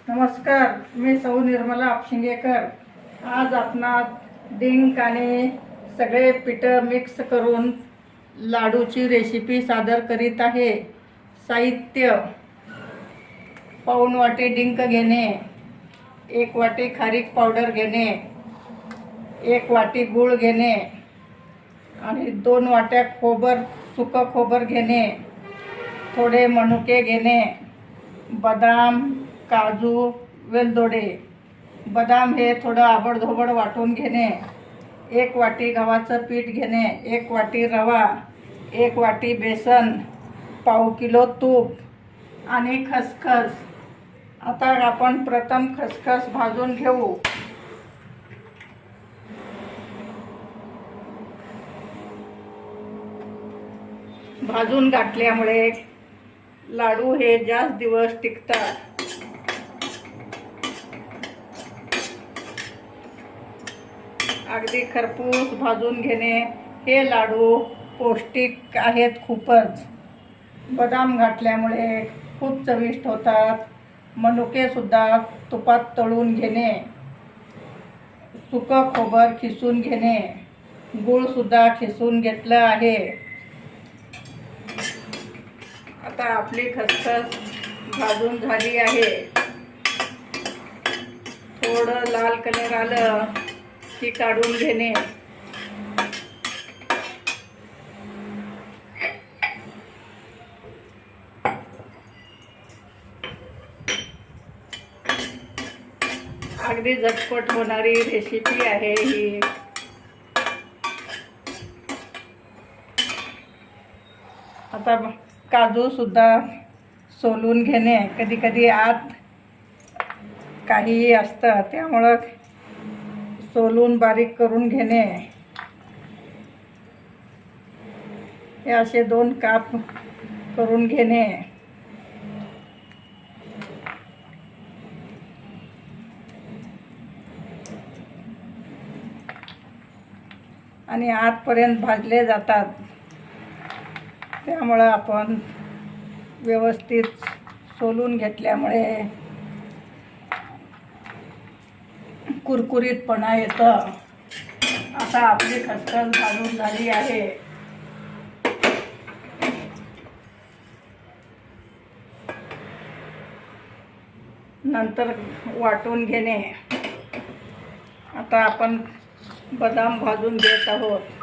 नमस्कार, मी सौ निर्मला आपशिंगेकर। आज आपणात डिंक आणि सगळे पिठं मिक्स करून लाडूची रेसिपी सादर करीत आहे। साहित्य: पाऊण वाटी डिंक घेणे, 1 वाटी खारीक पावडर घेणे, 1 वाटी गूळ घेणे आणि 2 वाट्या सुकं खोबर घेणे, थोडे मनुके घेणे, बदाम, काजू, वेलदोडे। बदाम हे थोडं आबडधोबड वाटून घेणे, 1 वाटी गव्हाचं पीठ घेणे, 1 वाटी रवा, 1 वाटी बेसन, पाव किलो तूप आणि खसखस। आता आपण प्रथम खसखस भाजून घेऊ। भाजून घातल्यामुळे लाडू हे जास्त दिवस टिकतात। अगदी खरपूस भाजून घेणे। हे लाडू पौष्टिक आहेत खूपच। बदाम घातल्यामुळे खूप चविष्ट होतात। मनुके सुद्धा तुपात तळून घेणे, सुकं खोबर खिसून घेणे, गूळ सुद्धा खिसून घेतलं आहे। आता आपली खसखस भाजून झाली आहे। थोडं लाल कलर आलं की काढून घेणे। अगदी झटपट होणारी रेसिपी आहे ही। आता काजू सुद्धा सोलून घेणे। कधी कधी आत काहीही असतं, त्यामुळं सोलून बारीक करून घेणे। हे असे 2 काप करून घेणे। आणि आतपर्यंत भाजले जातात, त्यामुळं आपण व्यवस्थित सोलून घेतल्यामुळे कुरकुरीतपणा येतं। आता आपली खसखस भाजून झाली आहे। नंतर वाटून घेणे। आता आपण बदाम भाजून घेत आहोत।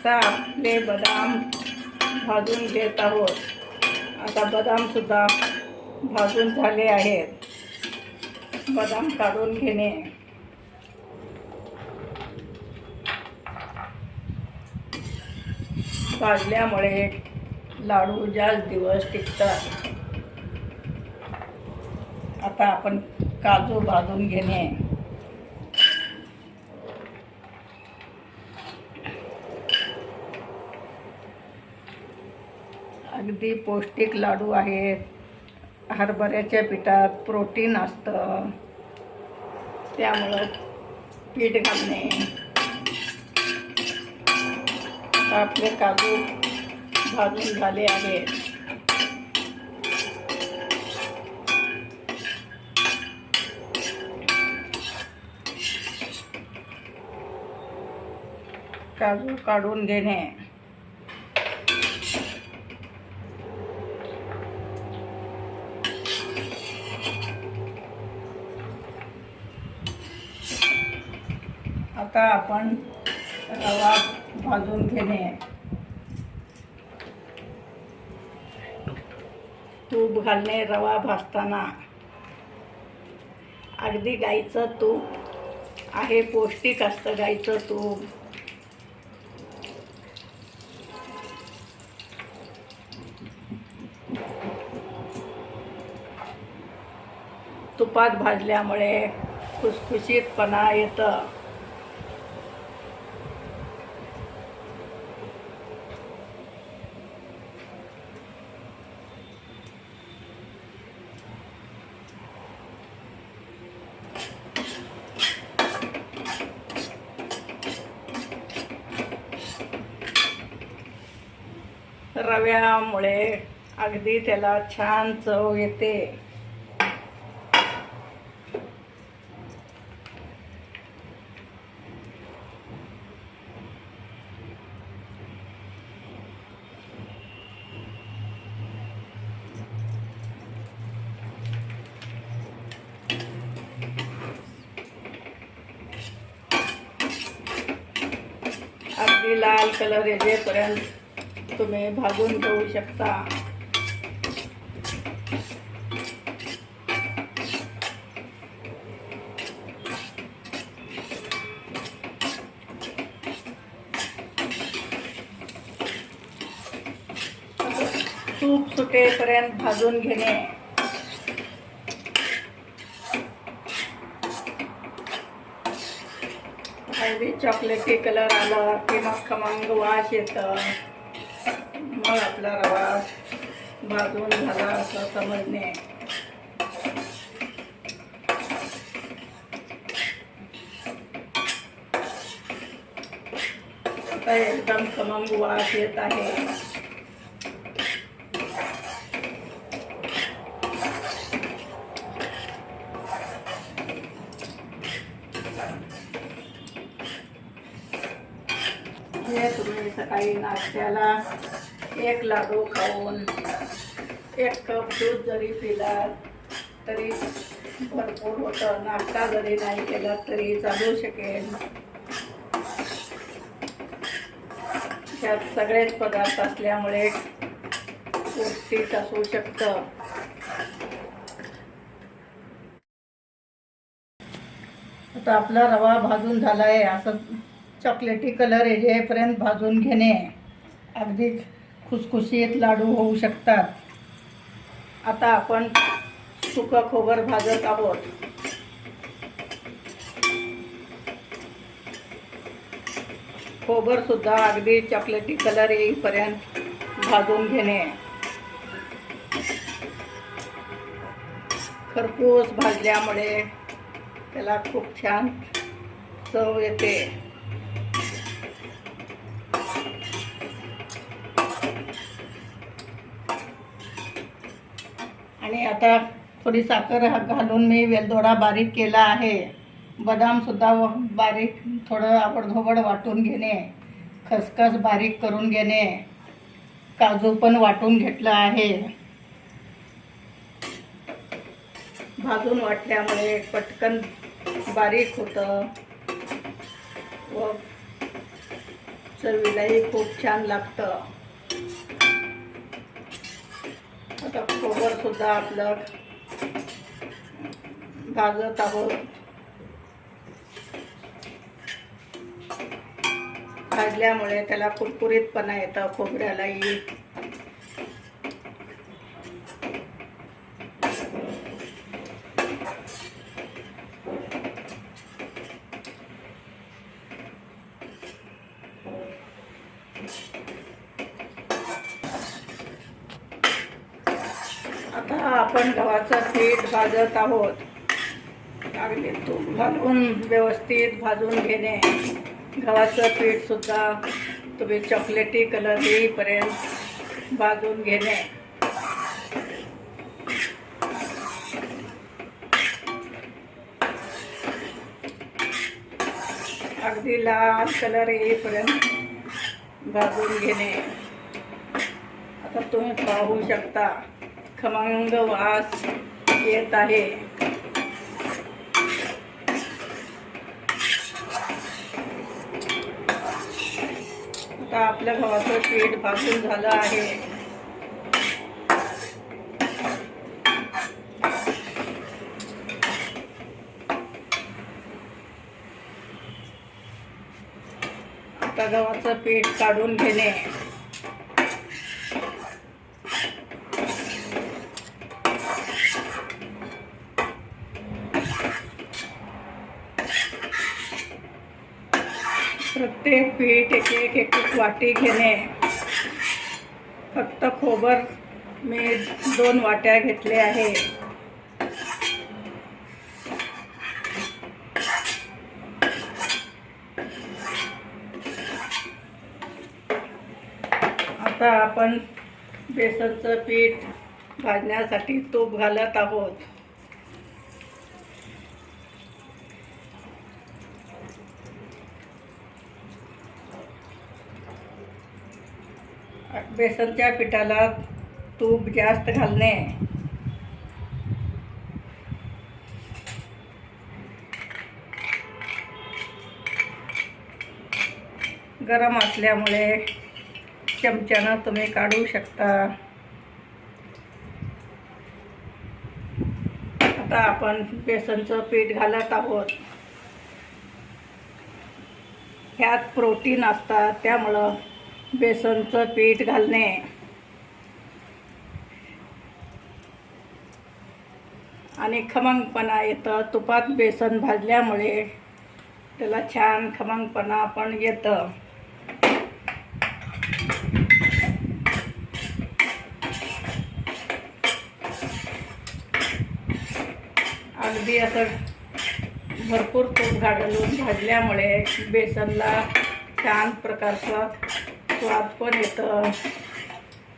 आता आपले बदाम भाजून घेत आहोत। आता बदाम सुद्धा भाजून झाले आहेत। बदाम काढून घेणे। भाजल्यामुळे लाडू जास्त दिवस टिकतात। आता आपण काजू भाजून घेणे। अगदी पौष्टिक लाडू आहेत। हरभऱ्याच्या पिठात प्रोटीन असतं, त्यामुळं पीठ घालणे। आपले काजू भाजून झाले आहेत। काजू काढून घेणे। आता आपण रवा भाजून घेणे। तूप घालणे रवा भाजताना। अगदी गाईचं तूप आहे, पौष्टिक असतं गाईचं तूप। तुपात भाजल्यामुळे खुसखुशीतपणा येतं। रव्यामुळे अगदी त्याला छान चव येते. अगदी लाल कलर येईपर्यंत तुम्ही भाजून घेऊ शकता. तूप सुटेपर्यंत भाजून घेणे. अगदी चॉकलेटी कलर आला की मग खमंग वास येतं. मग आपला रवा भाजून झाला असं समजणे. आता एकदम खमंग वास येत आहे. हे तुम्ही सकाळी नाश्त्याला एक लाडू खाऊन 1 कप दूध जरी पिला तरी भरपूर होतं. नाश्ता जरी नाही केला तरी चालू शकेल. त्यात सगळेच पदार्थ असल्यामुळे पौष्टिक असू शकतं. आता आपला रवा भाजून झाला आहे. असं चॉकलेटी कलर येईपर्यंत भाजून घेणे. अगदी खुसखुशीत लाडू होऊ शकतात. आता आपण सुकं खोबर भाजत आहोत. खोबर सुद्धा अगदी चॉकलेटी कलर येईपर्यंत भाजून घेणे. खरपूस भाजल्यामुळे त्याला खूप छान चव येते. आणि आता थोडी साखर घालून मी वेलदोडा बारीक केला आहे. बदामसुद्धा बारीक थोडं आवडधोबड वाटून घेणे. खसखस बारीक करून घेणे. काजू पण वाटून घेतलं आहे. भाजून वाटल्यामुळे पटकन बारीक होतं व चवीलाही खूप छान लागतं. आता खोबर सुद्धा आपलं भाजत आहोत. भाजल्यामुळे त्याला कुरकुरीतपणा येतं खोबऱ्यालाही. आता आपण गव्हाचं पीठ भाजत आहोत. अगदी तूप घालून व्यवस्थित भाजून घेणे. गव्हाचं पीठ सुद्धा तुम्ही चॉकलेटी कलर येईपर्यंत भाजून घेणे. अगदी लाल कलर येईपर्यंत भाजून घेणे. आता तुम्ही पाहू शकता खमंग वास येत आहे. आता आपल्या गव्हाचं पीठ भाजून झालं आहे. आता गव्हाचं पीठ काढून घेणे. प्रत्येक पीठ एक वाटी घेणे. फक्त खोबर मी 2 वाट्या घेतले आहे. आता आता आपण बेसनचं पीठ भाजण्यासाठी तूप घालत आहोत. बेसनच्या पिठाला तूप जास्त घालणे. गरम असल्यामुळे चमच्यानं तुम्ही काढू शकता. आता आपण बेसनचं पीठ घालत आहोत. ह्यात प्रोटीन असतात, त्यामुळं बेसनचं पीठ घालणे. आणि खमंगपणा येतं. तुपात बेसन भाजल्यामुळे त्याला छान खमंगपणा पण येतं. अगदी असं भरपूर तूप घालून भाजल्यामुळे बेसनला छान प्रकारचा स्वाद पण येतं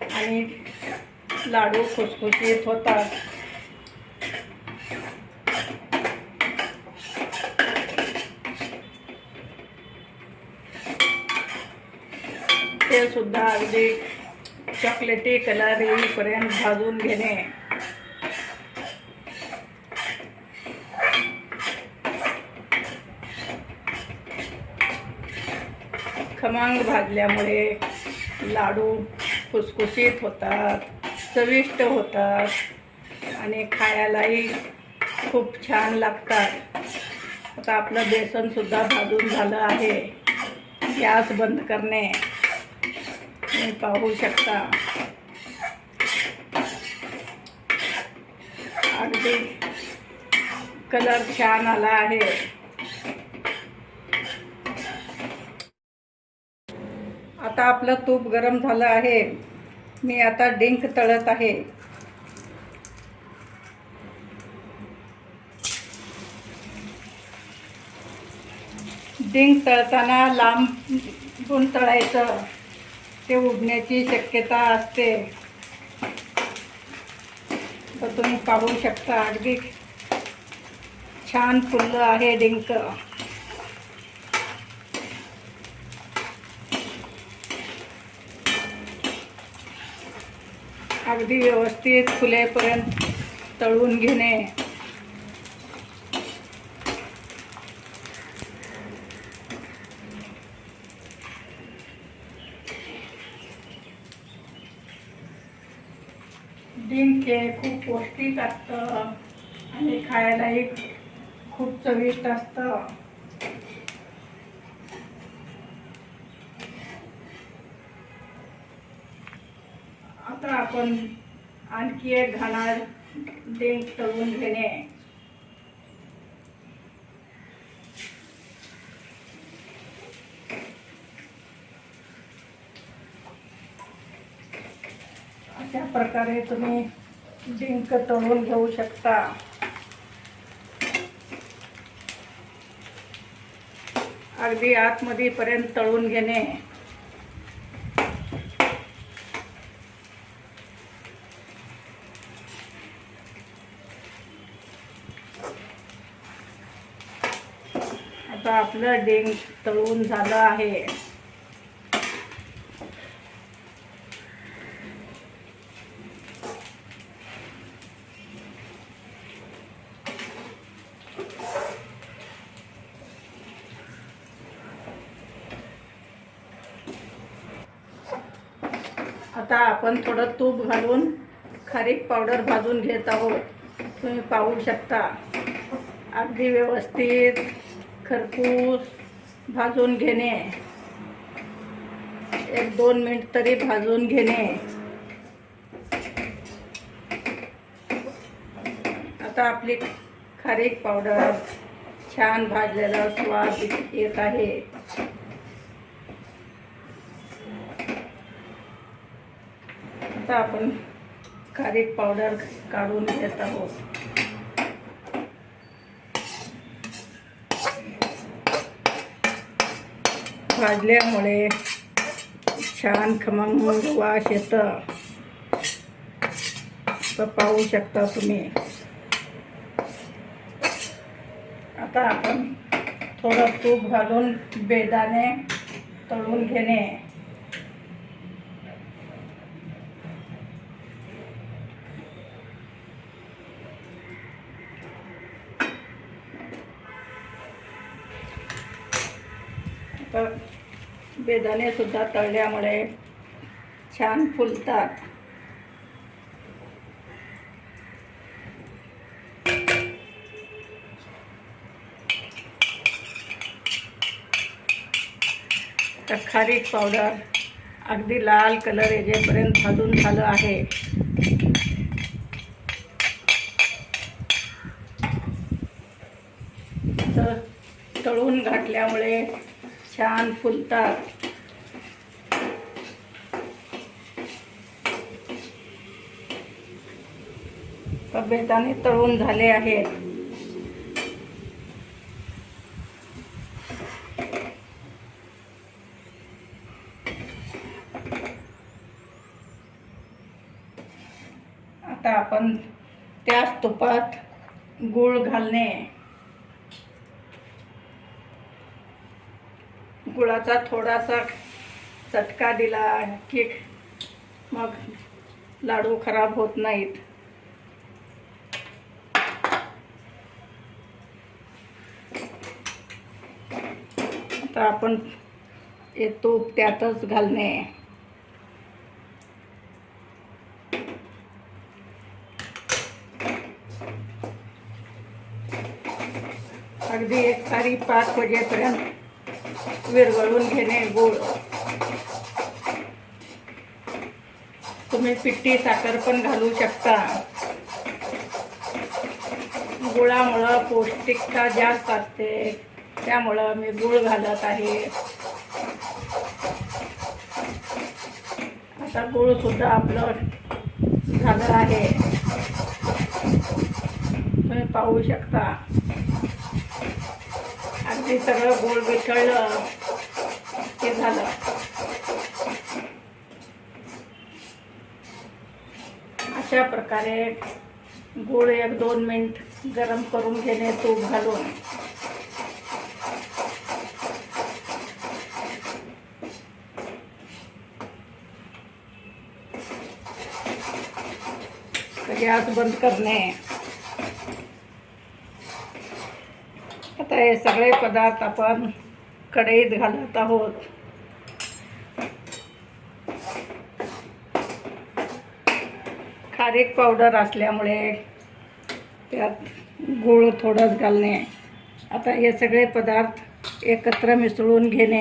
आणि लाडू खुसखुशीत होतात. ते सुद्धा अगदी चॉकलेटी कलर येईपर्यंत भाजून घेणे. खमंग भाजल्यामुळे लाडू खुसखुशीत होतात, चविष्ट होतात आणि खायलाही खूप छान लागतात. आता आपलं बेसनसुद्धा भाजून झालं आहे. गॅस बंद करणे. तुम्ही पाहू शकता अगदी कलर छान आला आहे. आता आपलं तूप गरम झालं आहे. मी आता डिंक तळत आहे. डिंक तळताना लांबून तळायचं, ते उडण्याची शक्यता असते. तर तुम्ही पाहू शकता अगदी छान फुललं आहे डिंक. अगदी व्यवस्थित फुलेपर्यंत तळून घेणे. डिंक हे खूप पौष्टिक असतं आणि खायलाही खूप चविष्ट असतं. आता आपण आणखी एक घाणार डिंक तळून घेणे. अशा प्रकारे तुम्ही डिंक तळून घेऊ शकता. अगदी आतमध्ये पर्यंत तळून घेणे. आता आपलं डिंक तळून झालं आहे. आता आपण थोडं तूप घालून खारीक पावडर भाजून घेत आहोत. तुम्ही पाहू शकता अगदी व्यवस्थित खरपूस भाजून घेणे. 1-2 मिनिट तरी भाजून घेणे. आता आपली खारीक पावडर छान भाजलेला स्वाद येत आहे. आता आपण खारीक पावडर काढून घेत आहोत. भाजल्यामुळे छान खमंग वास येतं. तर पाहू शकता तुम्ही. आता आपण थोडं तूप घालून बेदाणे तळून घेणे. तर बेदाणे सुद्धा तळल्यामुळे छान फुलतात. तर खारीक पावडर अगदी लाल कलर येजेपर्यंत भाजून झालं आहे. तर तळून घातल्यामुळे छान फुलतात. तर बेदाणे तळून झाले आहेत. आता आपण त्याच तुपात गूळ घालणे. गुळाचा थोडासा चटका दिला की मग लाडू खराब होत नाहीत. आता आपण हे तूप त्यातच घालणे. अगदी एक सारी पाक होजेपर्यंत विरघळून घेणे गूळ. तुम्ही पिठी साखर पण घालू शकता. गुळामुळं पौष्टिकता जास्त असते, त्यामुळं मी गूळ घालत आहे. आता गूळ सुद्धा आपलं झालं आहे. तुम्ही पाहू शकता. अगदी सगळं गूळ वितळलं की झालं. अशा प्रकारे गूळ 1-2 मिनिट गरम करून घेणे तूप घालून. गॅस बंद करणे. आता हे सगळे पदार्थ आपण कढईत घालत आहोत. खारीक पावडर असल्यामुळे त्यात गूळ थोडंच घालणे. आता हे सगळे पदार्थ एकत्र मिसळून घेणे.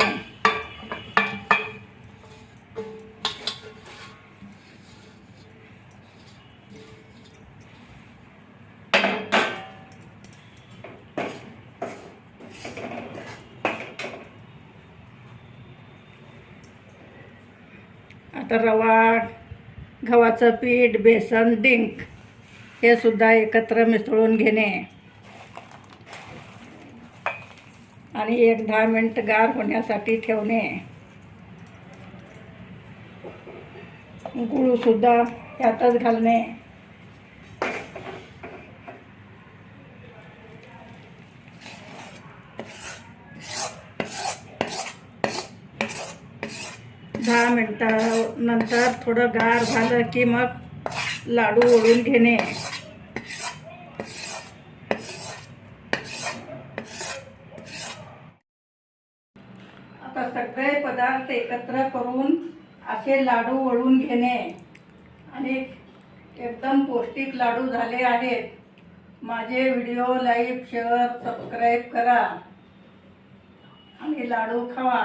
आता रवा, गव्हाचं पीठ, बेसन, डिंक हे सुद्धा एकत्र मिसळून घेणे आणि 1-10 मिनिट गार होण्यासाठी ठेवणे. गूळ सुद्धा त्यातच घालणे. दहा मिनिटानंतर थोडं गार झालं की मग लाडू ओढून घेणे. आता सगळे पदार्थ एकत्र करून असे लाडू वळून घेणे आणि एकदम पौष्टिक लाडू झाले आहेत. माझे व्हिडिओ लाईक, शेअर, सबस्क्राईब करा आणि लाडू खावा.